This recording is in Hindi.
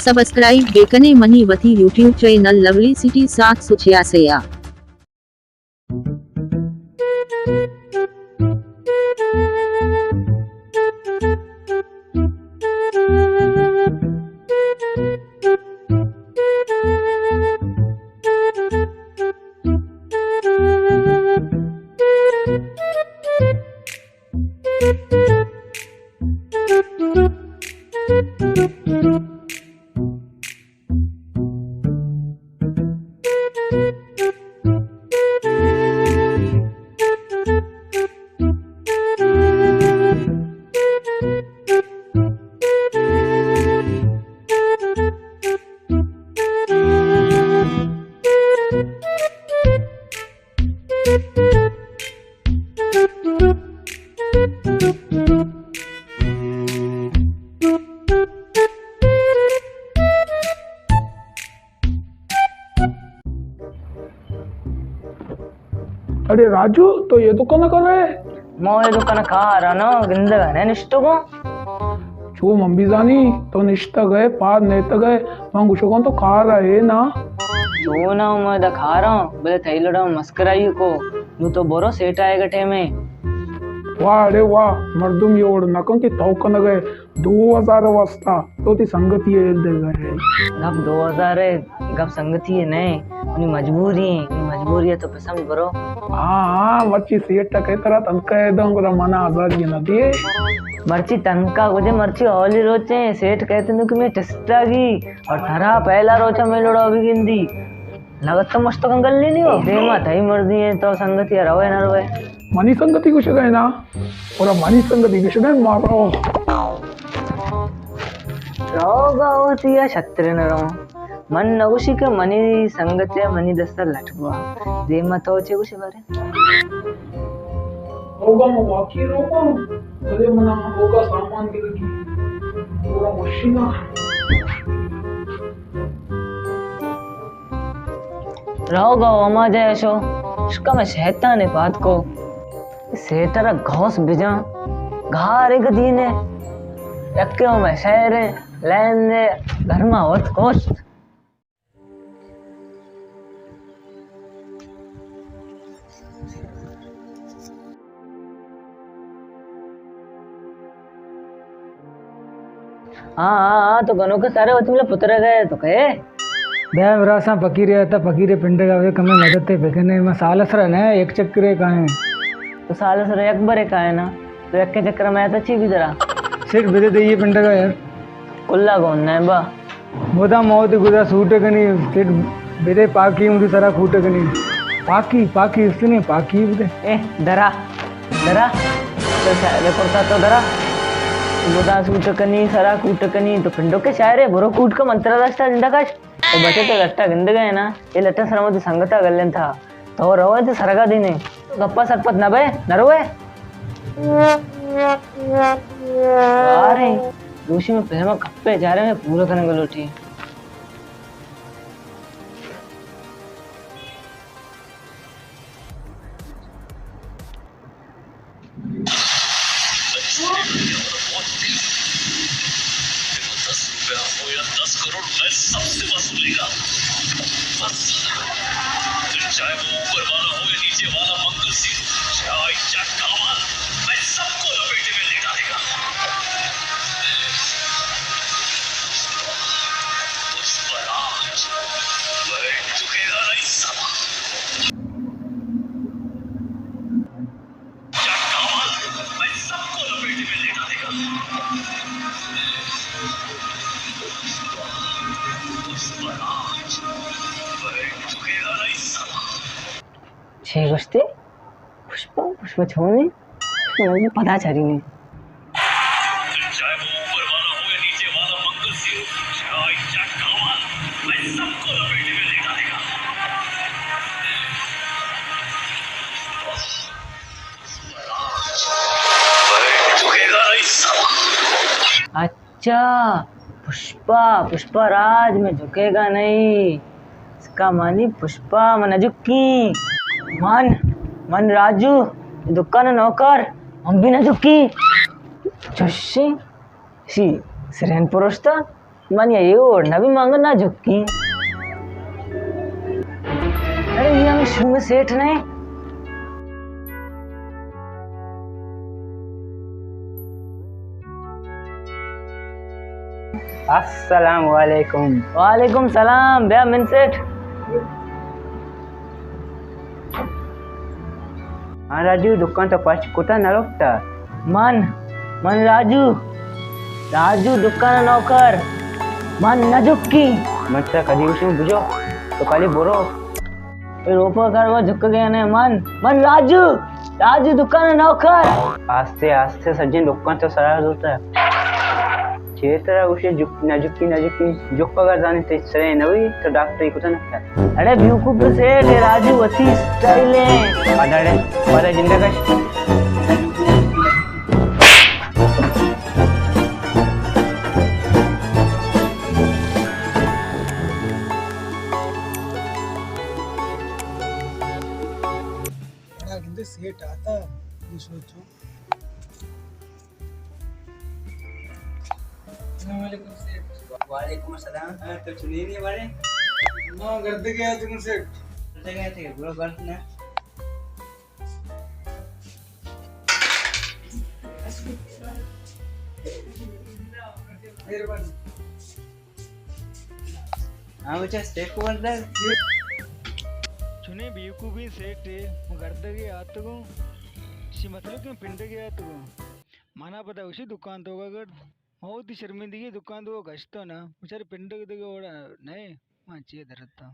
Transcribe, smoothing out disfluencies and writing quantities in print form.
સબસ્ક્રાઇબ બેકને મની વધી યુટ્યુબ ચેનલ લવલી સિટી 786 अरे राजू, तो ये तो कौन कर रहे? मोए दुकान खा रहा ना गिंदगाने निष्ठो को छू मम्मी जानी तो निश्ता गए पार नेता गए मांगुशो कौन तो खा रहा है ना जो ना मैं दा खा रहा हूँ बोले थई लड़ा मस्कराई को यूं तो बोरो सेट आएगा टेमे वाह अरे वाह मर्दुम एवढ नकं की तौकन गए 2000 वाजता तो ती संगती येईल दे गए गप 2000 है गप संगति है नहीं उनी मजबूरी है तो पसंद करो हाँ मच्छी सेट के तरह तनका एकदम को मना आजाद ये नदी मर्ची तनका गुजे मर्ची ओली रोचे सेठ कहते नु कि मैं टेस्टागी और थरा पहला रोचा में लोड़ा अभी गिंदी लगत तो मस्त कंगल नहीं हो देमा थई मर्दी है तो संगति रवे ना रवे मनी संगति कुछ गए ना और मनी संगति कुछ गए मारो रोगा होती है छत्र न रो मन नगुशी के मनी संगते मनी दस्तर लटवा दे मत हो छे कुछ बारे होगा मो बाकी रोको बोले मना होगा सामान के लगी पूरा मशीना रोगा ओमा जैसो इसका मैं शैतान है बात को सेटरा घोस बिजा घारे गदीने यक्के में शहर लेने घर में होत कोस हाँ तो गनो के सारे वचन में पुत्र गए तो कहे बेम रासा फकीरे आता फकीरे पिंड का वे कमे मदद ते बेकने में सालस रन है एक चक्करे का है तो साल सर एक बारे का है ना तो एक के चक्कर में आता ची भी जरा सिर्फ बेदे दे ये पिंड का यार कुल्ला कौन है बा मोदा मौत गुदा सूट कनी सिर्फ बेदे पाकी मुझे सारा खूट कनी पाकी पाकी इसने पाकी बेदे ए डरा डरा तो शायद करता तो डरा गुदा सूट कनी सारा कूट कनी तो पिंडो के शायर है बरो कूट का मंत्र रास्ता जिंदा का तो बचे तो लट्टा गिंद गए ना ये लट्टा सरमति संगता गलन था तो रोए तो सरगा देने गप्पा सरपत न बे न रोए अरे दूसरी में पहले कप्पे जा रहे हैं पूरा करने को लोटी सबसे वसूलेगा बस चाहे वो ऊपर वाला हो या नीचे वाला मंगल सिंह चाहे चक्कावाल मैं सबको लपेटे में ले डालेगा उस पर आज बैठ चुकेगा नहीं समा चक्कावाल मैं सबको लपेटे में ले डालेगा छे गुस्ते पुष्पा पुष्पा छोड़ने मुझे पता चली नहीं चाहे वो ऊपर वाला हो या नीचे वाला मंगल सिंह चाहे चक्कावाल मैं सबको लपेटे में ले डालेगा बैठ चुकेगा नहीं समा अच्छा पुष्पा पुष्पा राज में झुकेगा नहीं इसका मानी पुष्पा मन झुकी मन मन राजू दुकान नौकर हम भी न झुकी जोशी सी सिरेन पुरुष था मन ये ओढ़ना भी मांगो ना झुक्की। अरे ये हम शुभ सेठ ने अस्सलाम वालेकुम। वालेकुम सलाम भैया मिन सेठ। हाँ राजू दुकान तो पाच कुठं ना रोखता मन मन राजू राजू दुकान नौकर मन न झुक्की मग कधी उशीर बुजो तो खाली बोरो फिर ऊपर कर वो झुक गया ने मन मन राजू राजू दुकान नौकर। आस्ते आस्ते सज्जन दुकान तो सराज होता है क्षेत्र उसे नजुकी जुक अगर जाने ते सरे नवी तो डॉक्टर कुछ नसता। अरे बेवकूफ सेठ ये राजू अति स्टाइल है। पडाडे पडा जिंदगाश सेठ आता ये सोचो। वालेकुम अस्सलाम। तो सुनिए नहीं हमारे हाँ घर पे गया तुम सेठ। गए थे बुरा बात ना हाँ बच्चा स्टेप को करता है चुने बेवकूफ़ी सेठ गर्दगे आतगो शी मतलब कि पिंड के आतगो माना पता उसी दुकान तो अगर बहुत ही शर्मिंदगी दुकान तो गश्तो ना बेचारे पिंड के ओड़ा नहीं वहाँ चाहिए धरता